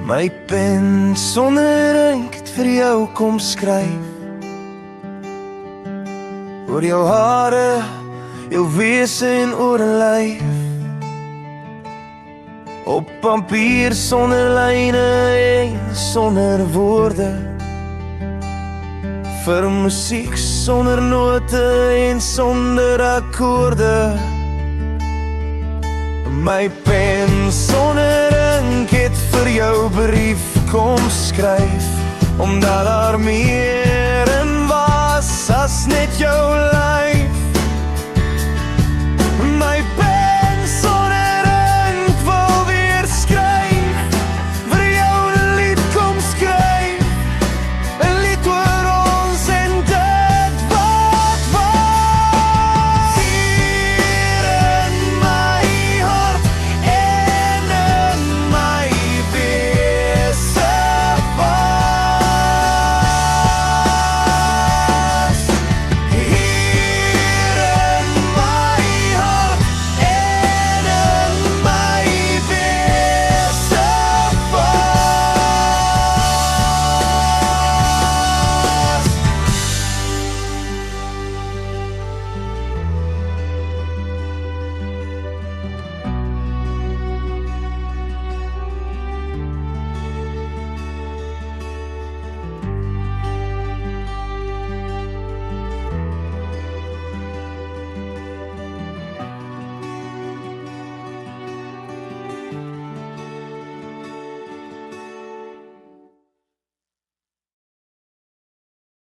My pen sonder ink het vir jou kom skryf. Oor jou hare, jou wese en oor 'n lyf. Op papier sonder lyne en sonder woorde. Vir musiek sonder note en sonder akkoorde. My pen sonder ink het vir jou brief kom skryf, omdat daar meer in was as net jou